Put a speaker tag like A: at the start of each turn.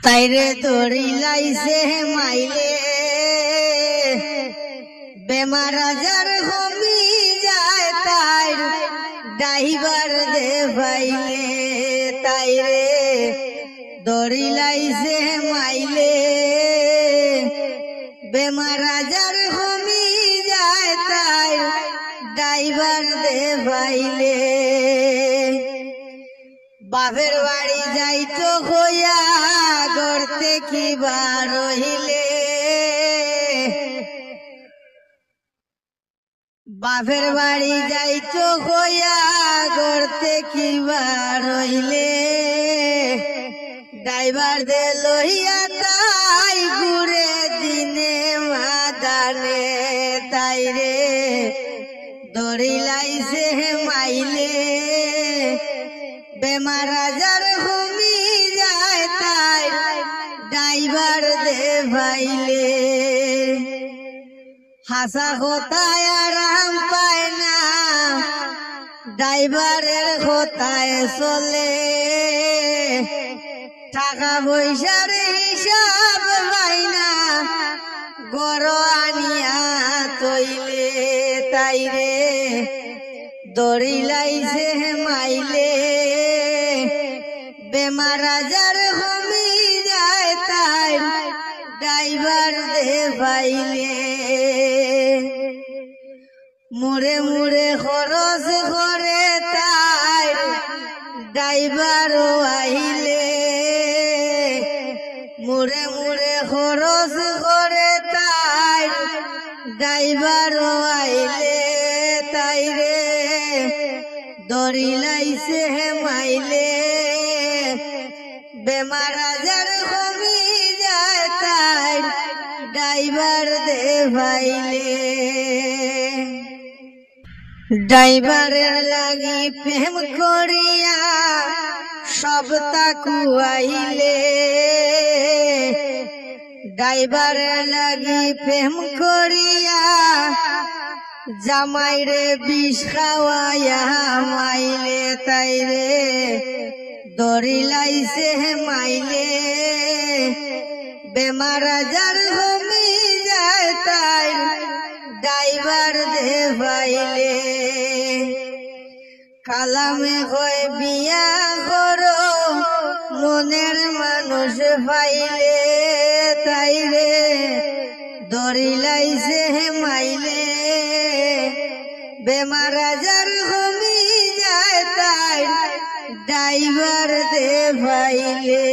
A: তাইরে দড়ি লাইছে মাইলে বেমার আজার কমি যায় তাইর ড্রাইভার দে ভাইলে তাইরে দড়ি লাইছে মাইলে বেমার আজার কমি যায় তাইর ড্রাইভার দে ভাইলে বাপের বাড়ি যাইতো হইয়া গড়তে কি বার হইলে বাপের বাড়ি যাইতো হইয়া গড়তে কি বার হইলে ড্রাইভার দে লইয়া তাই ঘুরে দিনে মাদানে তাইরে দড়ি লাইছে মাইলে বেমার আজার কমি যায় তাই ড্রাইভার দে ভাইলে হাসা কথায় আরাম পায় না ড্রাইভারের কথায় চলে টাকা পয়সার হিসাব পাই না গড় আনিয়া তৈলে তাইরে দড়ি লাইছে মাইলে বেমার আজার কমি যায় তাই ড্রাইভার দে ভাইলে মুড়ে মুড়ে খরচ করে তাই ড্রাইভার আইলে মুড়ে মুড়ে খরচ করে তাই ড্রাইভার আইলে তাইরে দড়ি লাইছে মাইলে বেমার আজার কমি যায় তাই ড্রাইভার দে ভাইলে ড্রাইভারের লাগি প্রেম করিয়া সব তাকু আইলে ড্রাইভারের লাগি প্রেম করিয়া জামাইরে বিষ খাওয়াইয়া মাইলে তাইরে দড়ি লাইছে মাইলে বেমার আজার কমি যায় তাই ড্রাইভার দে ভাইলে কালামে কয় বিয়া করো মনের মানুষ পাইলে তাইরে দড়ি লাইছে মাইলে বেমার আজার কমি যায় তাই ড্রাইভার দে ভাইলে।